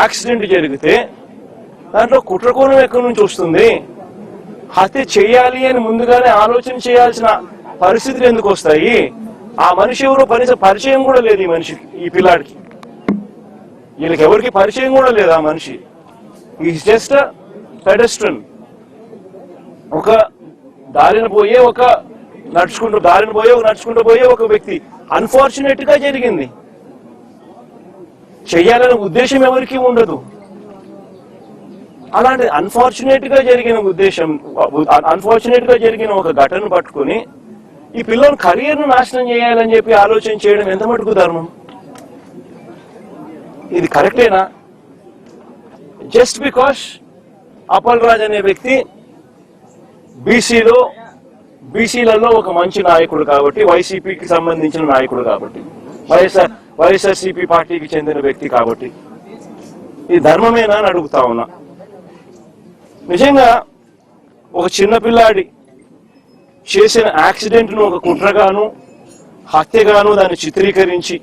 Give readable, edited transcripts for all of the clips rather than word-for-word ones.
Accident జరిగితే దాంట్లో కుట్రకోణం ఎక్కడి నుంచి వస్తుంది? హత్య చేయాలి అని ముందుగానే ఆలోచన చేయాల్సిన పరిస్థితులు ఎందుకు వస్తాయి? ఆ మనిషి ఎవరో పరిచయం కూడా లేదు ఈ మనిషికి, ఈ పిల్లాడికి. వీళ్ళకి ఎవరికి పరిచయం కూడా లేదు ఆ మనిషి. Is just pedestrian. ఒక దారిన పోయే నడుచుకుంటూ పోయే ఒక వ్యక్తి. అన్ఫార్చునేట్ గా జరిగింది. చెయ్యాలనే ఉద్దేశం ఎవరికి ఉండదు. అలాంటి అన్ఫార్చునేట్ గా జరిగిన ఒక ఘటన పట్టుకుని ఈ పిల్లల కెరీర్ ను నాశనం చేయాలని చెప్పి ఆలోచన చేయడం ఎంత మటుకు ధర్మం? ఇది కరెక్టేనా? జస్ట్ బికాస్ అప్పల్ రాజ్ అనే వ్యక్తి బీసీలలో ఒక మంచి నాయకుడు కాబట్టి, వైసీపీకి సంబంధించిన నాయకుడు కాబట్టి, వైఎస్ఆర్సీపీ పార్టీకి చెందిన వ్యక్తి కాబట్టి ఇది ధర్మమేనా అని అడుగుతా ఉన్నా. నిజంగా ఒక చిన్నపిల్లాడి చేసిన యాక్సిడెంట్ ను ఒక కుట్రగాను హత్యగాను దాన్ని చిత్రీకరించి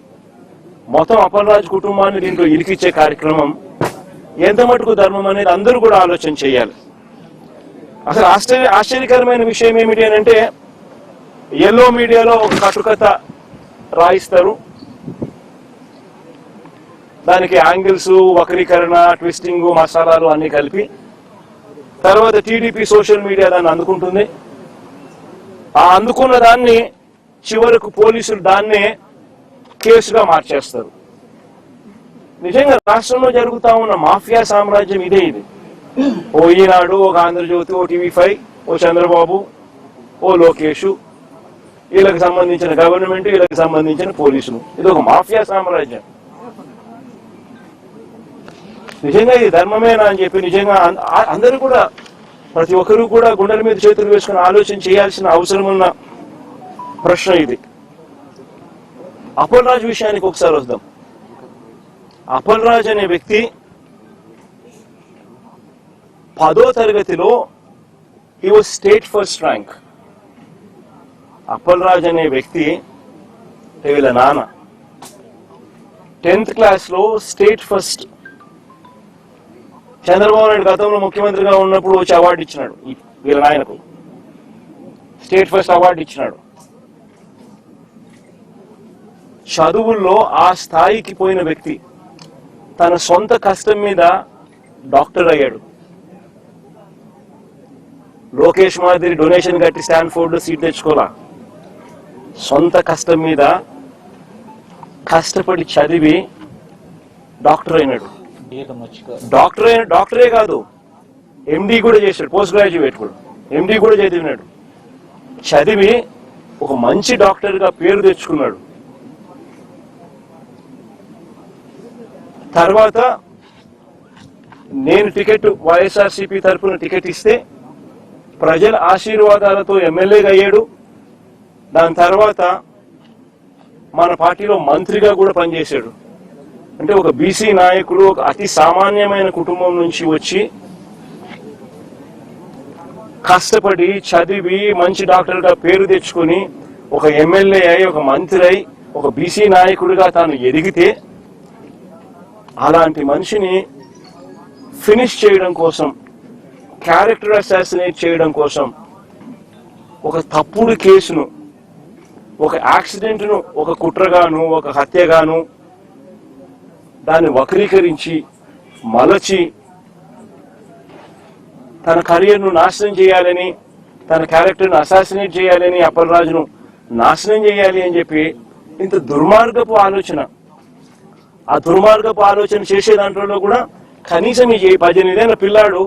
మొత్తం అప్పల్ రాజ్ కుటుంబాన్ని దీంట్లో ఇరికిచ్చే కార్యక్రమం ఎంత మటుకు ధర్మం అనేది అందరూ కూడా ఆలోచన చేయాలి. అసలు ఆశ్చర్యకరమైన విషయం ఏమిటి అని అంటే, ఎల్లో మీడియాలో ఒక కట్టుకథ రాయిస్తారు, దానికి యాంగిల్స్, వక్రీకరణ, ట్విస్టింగ్, మసాలాలు అన్ని కలిపి తర్వాత టీడీపీ సోషల్ మీడియా దాన్ని అందుకుంటుంది. ఆ అందుకున్న దాన్ని చివరకు పోలీసులు దాన్నే కేసుగా మార్చేస్తారు. నిజంగా రాష్ట్రంలో జరుగుతా ఉన్న మాఫియా సామ్రాజ్యం ఇదే. ఇది ఓ ఈనాడు, ఒక ఆంధ్రజ్యోతి, ఓ టీవీ5, ఓ చంద్రబాబు, ఓ లోకేష్, వీళ్ళకి సంబంధించిన గవర్నమెంట్, వీళ్ళకి సంబంధించిన పోలీసులు. ఇది ఒక మాఫియా సామ్రాజ్యం. నిజంగా ఇది ధర్మమేనా అని చెప్పి నిజంగా అందరూ కూడా, ప్రతి ఒక్కరూ కూడా గుండెల మీద చేతులు వేసుకుని ఆలోచన చేయాల్సిన అవసరం ఉన్న ప్రశ్న ఇది. అప్పల్ రాజ్ విషయానికి ఒకసారి వద్దాం. అప్పల్ రాజ్ అనే వ్యక్తి 10వ తరగతిలో he was state first rank. Appal Raj అనే వ్యక్తి వీళ్ళ నాన్న 10th క్లాస్లో స్టేట్ ఫస్ట్. చంద్రబాబు నాయుడు గతంలో ముఖ్యమంత్రిగా ఉన్నప్పుడు వచ్చి అవార్డు ఇచ్చినాడు వీళ్ళ నాయనకు, స్టేట్ ఫస్ట్ అవార్డు ఇచ్చినాడు. చదువుల్లో ఆ స్థాయికి పోయిన వ్యక్తి తన సొంత కష్టం మీద డాక్టర్ అయ్యాడు. లోకేష్ మాదిరి డొనేషన్ కట్టి స్టాన్ఫోర్డ్ లో సీట్ తెచ్చుకోలా. సొంత కష్టం మీద కష్టపడి చదివి డాక్టర్ అయినాడు. డాక్టరే కాదు, ఎండి కూడా చేశాడు, పోస్ట్ గ్రాడ్యుయేట్ కూడా, ఎండి కూడా చదివినాడు. చదివి ఒక మంచి డాక్టర్ గా పేరు తెచ్చుకున్నాడు. తర్వాత నేను వైఎస్ఆర్సీపీ తరఫున టికెట్ ఇస్తే ప్రజల ఆశీర్వాదాలతో ఎమ్మెల్యేగా అయ్యాడు. దాని తర్వాత మన పార్టీలో మంత్రిగా కూడా పనిచేశాడు. అంటే ఒక బీసీ నాయకుడు, ఒక అతి సామాన్యమైన కుటుంబం నుంచి వచ్చి కష్టపడి చదివి మంచి డాక్టర్గా పేరు తెచ్చుకొని ఒక ఎమ్మెల్యే అయి, ఒక మంత్రి అయి, ఒక బీసీ నాయకుడిగా తాను ఎదిగితే, అలాంటి మనిషిని ఫినిష్ చేయడం కోసం, క్యారెక్టర్ అసాసినేట్ చేయడం కోసం ఒక తప్పుడు కేసును, ఒక యాక్సిడెంట్ ను ఒక కుట్రగాను, ఒక హత్యగాను దాన్ని వక్రీకరించి మలచి తన కెరీర్ను నాశనం చేయాలని, తన క్యారెక్టర్ను అసాసినేట్ చేయాలని, అప్పల్ రాజును నాశనం చేయాలి అని చెప్పి ఇంత దుర్మార్గపు ఆలోచన, ఆ దుర్మార్గపు ఆలోచన చేసే దాంట్లో కూడా కనీసం ఈ 18 ఏళ్ల పిల్లాడు,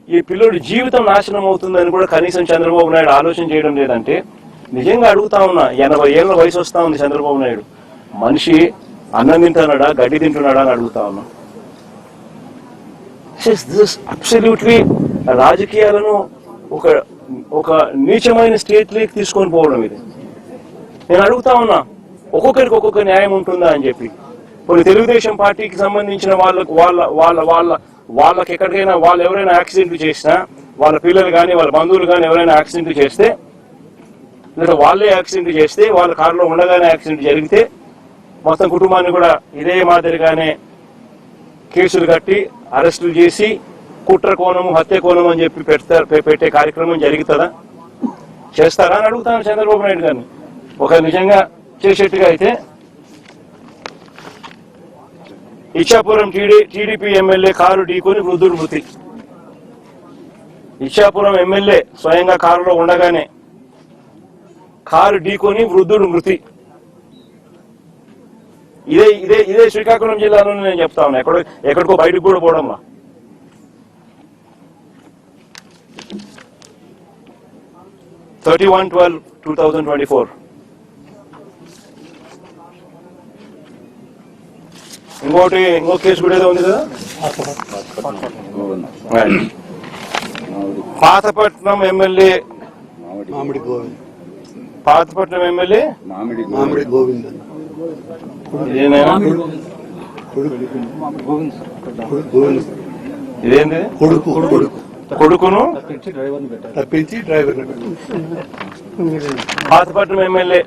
ఈ పిల్లోడి జీవితం నాశనం అవుతుందని కూడా కనీసం చంద్రబాబు నాయుడు ఆలోచన చేయడం లేదంటే నిజంగా అడుగుతా ఉన్నా. 80 ఏళ్ల వయసు వస్తా ఉంది చంద్రబాబు నాయుడు. మనిషి అన్నం తింటున్నాడా, గడ్డి తింటున్నాడా అని అడుగుతా ఉన్నా. అబ్సల్యూట్లీ రాజకీయాలను ఒక నీచమైన స్టేట్ లేక్ తీసుకొని పోవడం ఇది. నేను అడుగుతా ఉన్నా, ఒక్కొక్కరికి ఒక్కొక్క న్యాయం ఉంటుందా అని చెప్పి. కొన్ని తెలుగుదేశం పార్టీకి సంబంధించిన వాళ్ళకి ఎక్కడికైనా వాళ్ళు ఎవరైనా యాక్సిడెంట్లు చేసినా, వాళ్ళ పిల్లలు కానీ వాళ్ళ బంధువులు కానీ ఎవరైనా యాక్సిడెంట్లు చేస్తే, లేదా వాళ్ళే యాక్సిడెంట్ చేస్తే, వాళ్ళ కారులో ఉండగానే యాక్సిడెంట్ జరిగితే మొత్తం కుటుంబాన్ని కూడా ఇదే మాదిరిగానే కేసులు కట్టి అరెస్టులు చేసి కుట్ర కోణము హత్య కోణం అని చెప్పి పెట్టే కార్యక్రమం జరుగుతుందా? చేస్తారా అని అడుగుతాను చంద్రబాబు నాయుడు గారిని. ఒక నిజంగా చేసేట్టుగా అయితే ఇచ్చాపురం టీడీపీ ఎమ్మెల్యే కారు ఢీకొని వృద్ధుడు మృతి. ఇచ్చాపురం ఎమ్మెల్యే స్వయంగా కారులో ఉండగానే కారు ఢీకొని వృద్ధుడు మృతి. ఇదే ఇదే ఇదే శ్రీకాకుళం జిల్లాలో నేను చెప్తా ఉన్నా, ఎక్కడికో బయటకు కూడా పోవడంలా. (31/12/2024). ఇంకో కేసు కూడా ఏదో ఉంది కదా, పాతపట్నం ఎమ్మెల్యే మామిడి గోవింద్ ఇదేంటి కొడుకును తప్పించి డ్రైవర్. పాతపట్నం ఎమ్మెల్యే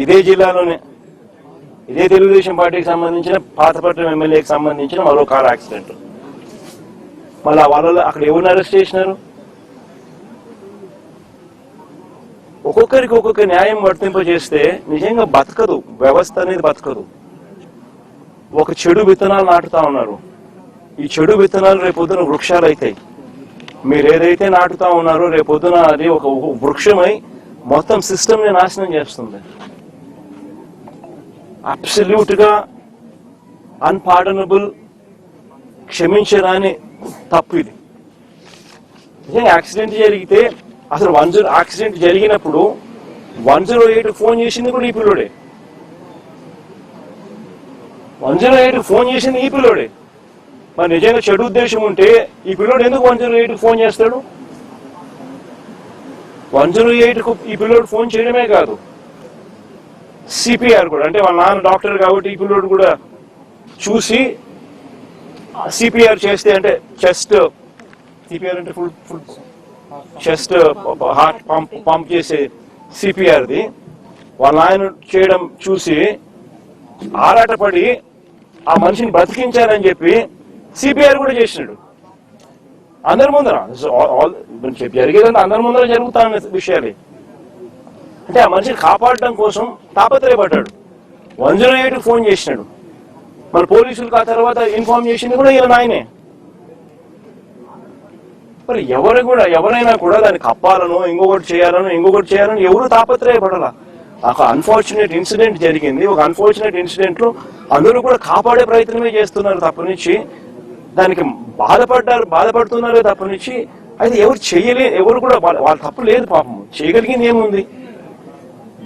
ఇదే జిల్లాలోనే ఇదే తెలుగుదేశం పార్టీకి సంబంధించిన పాతపట్నం ఎమ్మెల్యేకి సంబంధించిన మరో కార్ యాక్సిడెంట్. మళ్ళీ వాళ్ళలో అక్కడ ఎవరిని అరెస్ట్ చేసినారు? ఒక్కొక్కరికి ఒక్కొక్క న్యాయం వర్తింపజేస్తే నిజంగా బతకదు, వ్యవస్థ అనేది బతకదు. ఒక చెడు విత్తనాలు నాటుతా ఉన్నారు. ఈ చెడు విత్తనాలు రేపొద్దున వృక్షాలు అవుతాయి. మీరు ఏదైతే నాటుతా ఉన్నారో రేపొద్దున అది ఒక వృక్షమై మొత్తం సిస్టమ్ ని నాశనం చేస్తుంది. అబ్సల్యూట్ గా అన్పార్డనబుల్, క్షమించరాని తప్పు ఇది. నిజంగా యాక్సిడెంట్ జరిగితే అసలు యాక్సిడెంట్ జరిగినప్పుడు 108 ఫోన్ చేసింది కూడా ఈ పిల్లోడే. 108 ఫోన్ చేసింది ఈ పిల్లోడే. మరి నిజంగా చెడు ఉద్దేశం ఉంటే ఈ పిల్లోడు ఎందుకు 108 ఫోన్ చేస్తాడు? 108కు ఈ పిల్లోడు ఫోన్ చేయడమే కాదు, సిపిఆర్ కూడా, అంటే వాళ్ళ నాన్న డాక్టర్ కాబట్టి ఈ పిల్లోడు కూడా చూసి సిపిఆర్ చేస్తే, అంటే చెస్ట్ సిపిఆర్ అంటే ఫుల్ చెస్ట్ హార్ట్ పంప్ చేసే సిపిఆర్ది వాళ్ళ నాయన చేయడం చూసి ఆరాటపడి ఆ మనిషిని బతికించారని చెప్పి సిపిఆర్ కూడా చేసినాడు అందరి ముందర. జరిగేదంటే అందరి ముందర జరుగుతున్న విషయాలే. అంటే ఆ మనిషిని కాపాడడం కోసం తాపత్రయపడ్డాడు. 108 ఫోన్ చేసినాడు. మరి పోలీసులకు ఆ తర్వాత ఇన్ఫార్మ్ చేసింది కూడా ఈయన నాయనే. మరి ఎవరైనా కూడా దాన్ని కప్పాలనో ఇంకొకటి చేయాలనో ఎవరు తాపత్రయపడాలా? ఒక అన్ఫార్చునేట్ ఇన్సిడెంట్ జరిగింది. ఒక అన్ఫార్చునేట్ ఇన్సిడెంట్ లో అందరూ కూడా కాపాడే ప్రయత్నమే చేస్తున్నారు తప్పనిచ్చి, దానికి బాధపడుతున్నారే తప్పనిచ్చి అయితే ఎవరు కూడా వాళ్ళ తప్పు లేదు. పాపం చేయగలిగింది ఏముంది?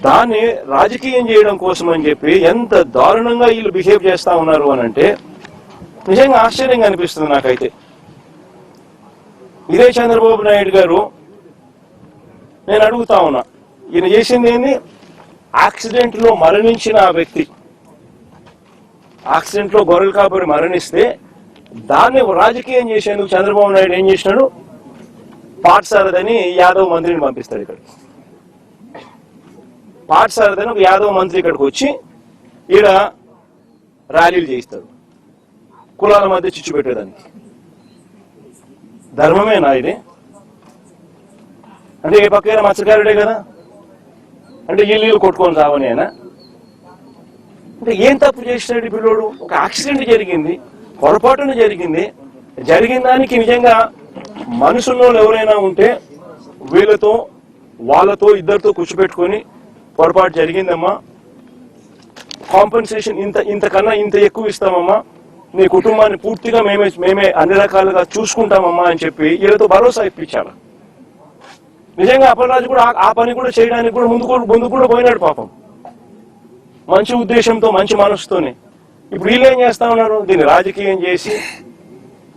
దాన్ని రాజకీయం చేయడం కోసం అని చెప్పి ఎంత దారుణంగా వీళ్ళు బిహేవ్ చేస్తా ఉన్నారు అని అంటే నిజంగా ఆశ్చర్యంగా అనిపిస్తుంది నాకైతే. ఇదే చంద్రబాబు నాయుడు గారు, నేను అడుగుతా ఉన్నా, ఈయన చేసింది ఏంది? యాక్సిడెంట్ లో మరణించిన ఆ వ్యక్తి, యాక్సిడెంట్ లో గొర్రెలు కాపరి మరణిస్తే దాన్ని రాజకీయం చేసేందుకు చంద్రబాబు నాయుడు ఏం చేసినాడు? పాఠశాలదని యాదవ్ మంత్రిని పంపిస్తాడు ఇక్కడికి. పాఠశాలదని ఒక యాదవ్ మంత్రి ఇక్కడికి వచ్చి ఈడ ర్యాలీలు చేయిస్తాడు కులాల మధ్య చిచ్చు పెట్టేదానికి. ధర్మమేనా ఇది? అంటే ఏ పక్కైనా మత్స్యకారుడే కదా, అంటే ఇల్లు కొట్టుకొని రావనేనా? అంటే ఏం తప్పు చేసినాడు ఈ పిల్లోడు? ఒక యాక్సిడెంట్ జరిగింది, పొరపాటున జరిగింది. జరిగిన దానికి నిజంగా మనుషుల్లో ఎవరైనా ఉంటే వాళ్ళతో ఇద్దరితో కూర్చోబెట్టుకొని పొరపాటు జరిగిందమ్మా, కాంపెన్సేషన్ ఇంతకన్నా ఇంత ఎక్కువ ఇస్తామమ్మా, నీ కుటుంబాన్ని పూర్తిగా మేమే అన్ని రకాలుగా చూసుకుంటామమ్మా అని చెప్పి వీళ్ళతో భరోసా ఇప్పించాలి. నిజంగా అప్పలరాజు కూడా ఆ పని కూడా చేయడానికి కూడా ముందు కూడా పోయినాడు పాపం, మంచి ఉద్దేశంతో మంచి మనసుతోనే. ఇప్పుడు వీళ్ళు ఏం చేస్తా ఉన్నారు? దీన్ని రాజకీయం చేసి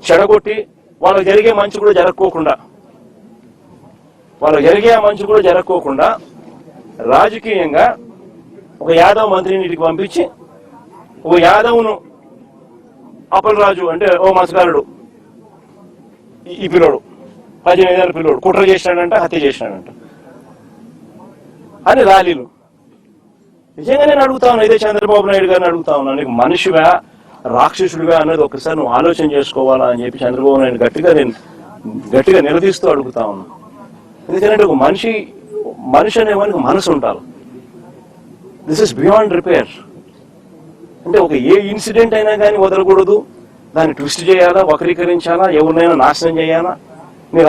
చెడగొట్టి వాళ్ళకి జరిగే మంచి కూడా జరగకోకుండా రాజకీయంగా ఒక యాదవ్ మంత్రిని ఇంటికి పంపించి ఒక యాదవ్ను అప్పలరాజు అంటే ఓ మత్స్యకారుడు ఈ పిల్లోడు 18 ఏళ్ళ పిల్లోడు కుట్ర చేసినాడంట, హత్య చేసినాడంట అని ర్యాలీలు. నిజంగా నేను అడుగుతా ఉన్నా, ఇదే చంద్రబాబు నాయుడు గారిని అడుగుతా ఉన్నా, నీకు మనిషివా రాక్షసుడివా అన్నది ఒకసారి నువ్వు ఆలోచన చేసుకోవాలా అని చెప్పి చంద్రబాబు నాయుడు గట్టిగా నిలదీస్తూ అడుగుతా ఉన్నా. ఎందుకంటే ఒక మనిషి అనేవానికి మనసు ఉండాలి. This is beyond repair. అంటే ఒక ఏ ఇన్సిడెంట్ అయినా కానీ వదలకూడదు, దాన్ని ట్విస్ట్ చేయాలా, వక్రీకరించాలా, ఎవరినైనా నాశనం చేయాలా, నీ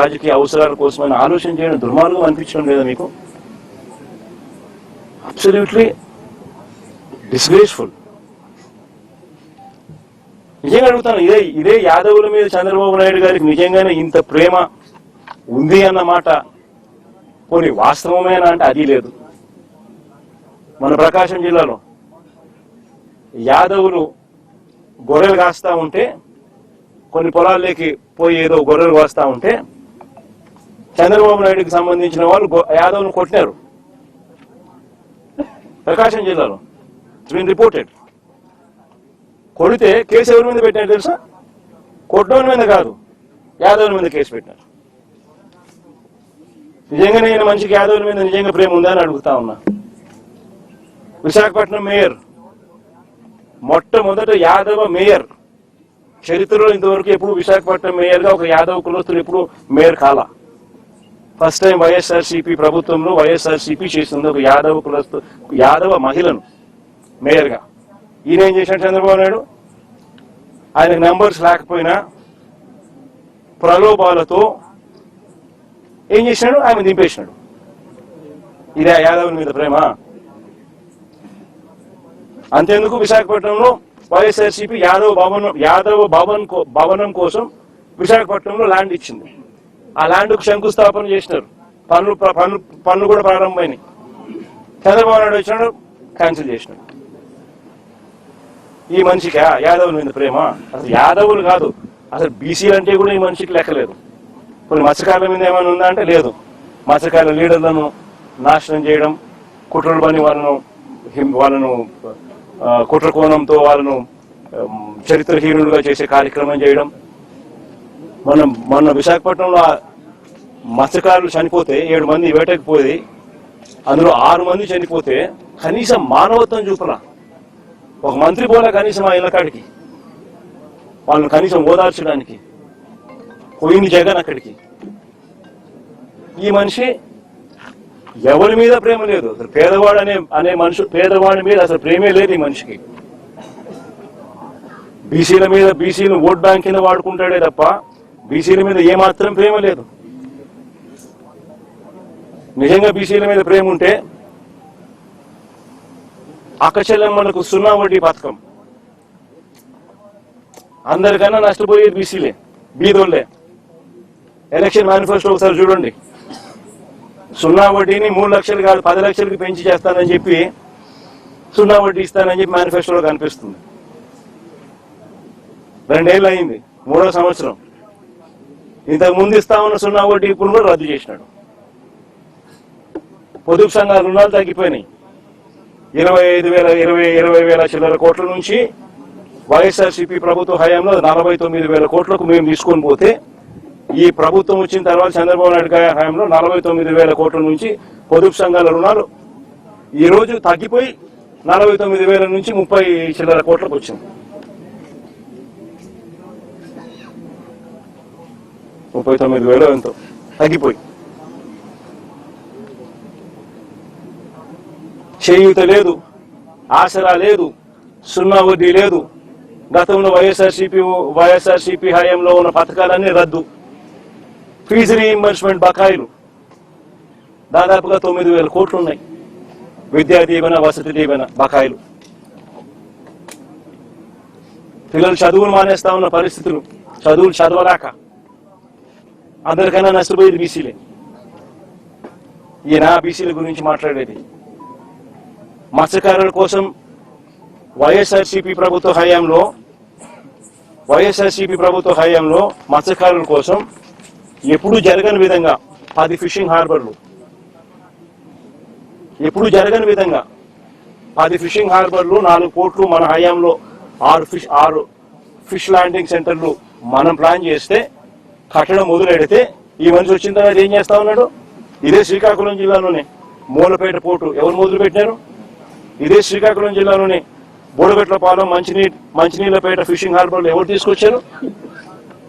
రాజకీయ అవసరాల కోసమైనా ఆలోచన చేయడం దుర్మార్గం అనిపించడం లేదా మీకు? Absolutely disgraceful. నిజంగా అడుగుతాను, ఇదే యాదవుల మీద చంద్రబాబు నాయుడు గారికి నిజంగానే ఇంత ప్రేమ ఉంది అన్నమాట పోనీ వాస్తవమేనా అంటే అది లేదు. మన ప్రకాశం జిల్లాలో యాదవులు గొర్రెలు కాస్తా ఉంటే, కొన్ని పొలాల్లోకి పోయి ఏదో గొర్రెలు కాస్తా ఉంటే చంద్రబాబు నాయుడుకి సంబంధించిన వాళ్ళు యాదవులను కొట్టినారు ప్రకాశం జిల్లాలో. It's been reported. కొడితే కేసు ఎవరి మీద పెట్టినారు తెలుసా? కొట్టడం మీద కాదు, యాదవుల మీద కేసు పెట్టినారు. నిజంగా నేను మనిషికి యాదవుల మీద నిజంగా ప్రేమ ఉందా అని అడుగుతా ఉన్నా. విశాఖపట్నం మేయర్, మొట్టమొదట యాదవ మేయర్ చరిత్రలో ఇంతవరకు ఎప్పుడు విశాఖపట్నం మేయర్ గా ఒక యాదవ కులస్తులు ఎప్పుడు మేయర్ కాల. ఫస్ట్ టైం వైఎస్ఆర్సీపీ ప్రభుత్వంలో వైఎస్ఆర్సీపీ చేసింది ఒక యాదవ మహిళను మేయర్ గా. ఈయన ఏం చేశాడు చంద్రబాబు నాయుడు? ఆయనకు నెంబర్స్ లేకపోయినా ప్రలోభాలతో ఏం చేసినాడు? ఆయన దింపేసినాడు. ఇదే యాదవుల మీద ప్రేమ? అంతేందుకు విశాఖపట్నంలో వైఎస్ఆర్సీపీ యాదవ భవనం కోసం విశాఖపట్నంలో ల్యాండ్ ఇచ్చింది. ఆ ల్యాండ్కు శంకుస్థాపన చేసినారు. పనులు కూడా ప్రారంభమైనాయి. చంద్రబాబు నాయుడు వచ్చినాడు, క్యాన్సిల్ చేసినాడు. ఈ మనిషికి యాదవుల మీద ప్రేమ? అసలు యాదవులు కాదు, అసలు బీసీలు అంటే కూడా ఈ మనిషికి లెక్కలేదు. కొన్ని మత్స్యకారుల మీద ఏమైనా ఉందా అంటే లేదు. మత్స్యకారుల లీడర్లను నాశనం చేయడం, కుట్రలు పని వాళ్ళను కుట్ర కోణంతో వాళ్ళను చరిత్రహీనులుగా చేసే కార్యక్రమం చేయడం. మొన్న విశాఖపట్నంలో మత్స్యకారులు చనిపోతే 7 మంది వేటకపోయి అందులో 6 మంది చనిపోతే కనీసం మానవత్వం చూపలా. ఒక మంత్రి పోలే కనీసం ఆ ఇళ్ళకాడికి, వాళ్ళని కనీసం ఓదార్చడానికి పోయింది జగన్ అక్కడికి. ఈ మనిషి ఎవరి మీద ప్రేమ లేదు. అసలు పేదవాడు అనే పేదవాడి మీద అసలు ప్రేమే లేదు ఈ మనిషికి. బీసీలను ఓట్ బ్యాంక్ కింద వాడుకుంటాడే తప్ప బీసీల మీద ఏమాత్రం ప్రేమ లేదు. నిజంగా బీసీల మీద ప్రేమ ఉంటే అక్కచెల్లెమ్మలకు 0 వడ్డీ పథకం, అందరికన్నా నష్టపోయేది బీసీలే, బీదోళ్లే. ఎలక్షన్ మేనిఫెస్టో ఒకసారి చూడండి. 0 వడ్డీని 3 లక్షలు కాదు 10 లక్షలకి పెంచి చేస్తానని చెప్పి 0 వడ్డీ ఇస్తానని చెప్పి మేనిఫెస్టోలో కనిపిస్తుంది. 2 ఏళ్ళు అయింది, 3వ సంవత్సరం. ఇంతకు ముందు ఇస్తా ఉన్న 0 వడ్డీ ఇప్పుడు కూడా రద్దు చేసినాడు. పొదుపు సంఘాల రుణాలు తగ్గిపోయినాయి. 20,000 చిల్లర కోట్ల నుంచి వైఎస్ఆర్సీపీ ప్రభుత్వ హయాంలో 49,000 కోట్లకు మేము తీసుకొని పోతే, ఈ ప్రభుత్వం వచ్చిన తర్వాత చంద్రబాబు నాయుడు గారి హయాంలో 49,000 కోట్ల నుంచి పొదుపు సంఘాల రుణాలు ఈ రోజు తగ్గిపోయి 49,000 నుంచి 30 చిల్లర కోట్లకు వచ్చింది. 39,000 ఎంతో తగ్గిపోయి. చేయూత లేదు, ఆసరా లేదు, 0 వడ్డీ లేదు. గతంలో వైఎస్ఆర్సీపీ హయాంలో ఉన్న పథకాలన్నీ రద్దు. ఫీజు రీయింబర్స్మెంట్ బకాయిలు దాదాపుగా 9,000 కోట్లు ఉన్నాయి. విద్యా దీవెన, వసతి దీవెన బకాయిలు. పిల్లలు చదువులు మానేస్తా ఉన్న పరిస్థితులు, చదువులు చదవలేక అందరికైనా నష్టపోయేది బీసీలే. ఈయన బీసీల గురించి మాట్లాడేది. మత్స్యకారుల కోసం వైఎస్ఆర్సీపీ ప్రభుత్వ హయాంలో మత్స్యకారుల కోసం ఎప్పుడు జరగని విధంగా 10 ఫిషింగ్ హార్బర్లు, ఎప్పుడు జరగని విధంగా 10 ఫిషింగ్ హార్బర్లు, 4 కోట్లు మన హయాంలో 6 ఫిష్ ల్యాండింగ్ సెంటర్లు మనం ప్లాన్ చేస్తే, కట్టడం మొదలెడితే ఈ మనిషి వచ్చిన తర్వాత ఏం చేస్తా ఉన్నాడు? ఇదే శ్రీకాకుళం జిల్లాలోనే మూలపేట పోర్టు ఎవరు మొదలు పెట్టినారు? ఇదే శ్రీకాకుళం జిల్లాలోని బోడగట్లపాలెం మంచినీళ్ళపేట ఫిషింగ్ హార్బర్లు ఎవరు తీసుకొచ్చారు?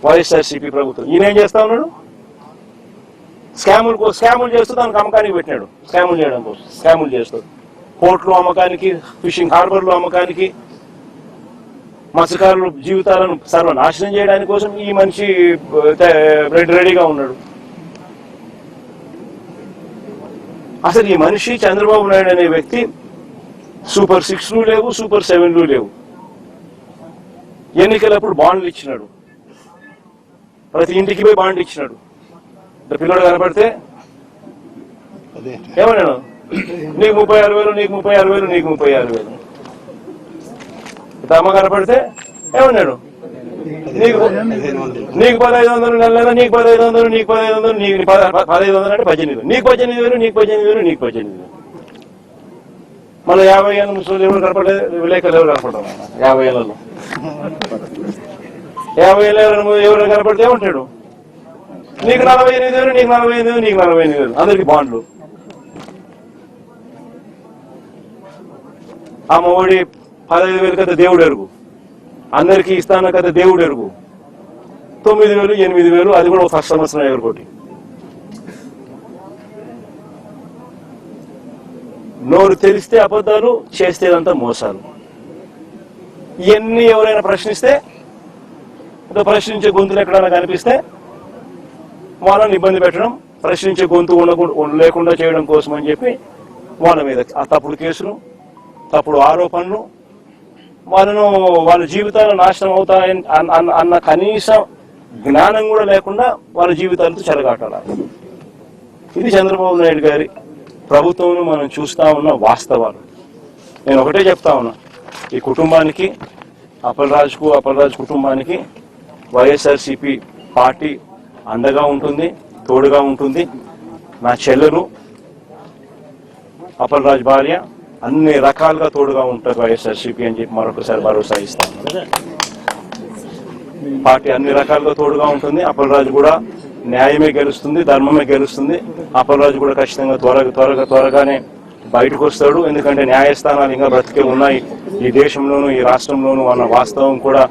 వైఎస్ఆర్సీపీ ప్రభుత్వం. ఈయన ఏం చేస్తా ఉన్నాడు? స్కాములు చేస్తూ దానికి అమ్మకానికి పెట్టినాడు. స్కాములు చేయడం కోసం స్కాములు చేస్తూ పోర్టులు అమ్మకానికి, ఫిషింగ్ హార్బర్లు అమ్మకానికి, మత్స్యకారుల జీవితాలను సర్వనాశనం చేయడానికి కోసం ఈ మనిషి రెడీగా ఉన్నాడు. అసలు ఈ మనిషి చంద్రబాబు నాయుడు అనే వ్యక్తి సూపర్ 6లు లేవు, సూపర్ 7లు లేవు. ఎన్నికలప్పుడు బాండ్లు ఇచ్చినాడు, ప్రతి ఇంటికి పోయి బాండ్లు ఇచ్చినాడు. పిల్లడు కనపడితే అదే ఏమన్నాడు? నీకు 36,000, నీకు 36,000, నీకు 36,000. అమ్మ కనపడితే ఏమన్నాడు? నీకు 1500 నెల, నీకు 1500, నీకు 1500, నీకు 1500 అంటే 18,000, నీకు 18,000, నీకు 18,000, నీకు 18,000. మళ్ళీ 50 ఏళ్ళ ముసలి ఎవరు కనపడలేదు, విలేకరులు ఎవరు కనపడతాం? 50 ఏళ్ళలో 50 ఏళ్ళ ఎవరు కనపడితే ఏమంటాడు? నీకు 48,000, నీకు 48,000, నీకు 48,000. అందరికి బాండ్లు. అమ్మ ఒడి 15,000 కదా దేవుడు ఎరుగు, అందరికీ ఇస్తాను కదా దేవుడు ఎరుగు. 9,000, 8,000, అది కూడా ఫస్ట్ సంవత్సరం ఎవరికోటి. నోరు తెలిస్తే అబద్ధాలు, చేస్తేదంతా మోసాలు. ఇవన్నీ ఎవరైనా ప్రశ్నిస్తే, ప్రశ్నించే గొంతులు ఎక్కడైనా కనిపిస్తే వాళ్ళని ఇబ్బంది పెట్టడం, ప్రశ్నించే గొంతు లేకుండా చేయడం కోసం అని చెప్పి వాళ్ళ మీద ఆ తప్పుడు కేసులు, తప్పుడు ఆరోపణలు, వాళ్ళ జీవితాలు నాశనం అవుతాయని అన్న కనీస జ్ఞానం కూడా లేకుండా వాళ్ళ జీవితాలతో చెలగాటాలి. ఇది చంద్రబాబు నాయుడు గారి ప్రభుత్వం మనం చూస్తా ఉన్న వాస్తవాలు. నేను ఒకటే చెప్తా ఉన్నా, ఈ కుటుంబానికి, అప్పలరాజు కుటుంబానికి వైఎస్ఆర్సీపీ పార్టీ అండగా ఉంటుంది, తోడుగా ఉంటుంది. నా చెల్లెలు అప్పలరాజు భార్య అన్ని రకాలుగా తోడుగా ఉంటారు వైఎస్ఆర్సీపీ అని చెప్పి మరొకసారి భరోసా ఇస్తాను. పార్టీ అన్ని రకాలుగా తోడుగా ఉంటుంది. అప్పలరాజు కూడా న్యాయమే గెలుస్తుంది, ధర్మమే గెలుస్తుంది. అప్పలరాజు కూడా ఖచ్చితంగా త్వరగానే బయటకు వస్తాడు. ఎందుకంటే న్యాయస్థానాలు ఇంకా బ్రతికే ఉన్నాయి ఈ దేశంలోనూ, ఈ రాష్ట్రంలోనూ అన్న వాస్తవం కూడా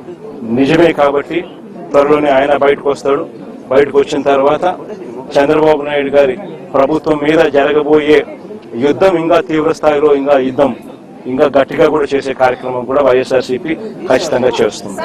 నిజమే. కాబట్టి త్వరలోనే ఆయన బయటకు వస్తాడు. బయటకు వచ్చిన తర్వాత చంద్రబాబు నాయుడు గారి ప్రభుత్వం మీద జరగబోయే యుద్ధం ఇంకా తీవ్ర స్థాయిలో, ఇంకా గట్టిగా కూడా చేసే కార్యక్రమం కూడా వైఎస్ఆర్సీపీ ఖచ్చితంగా చేస్తుంది.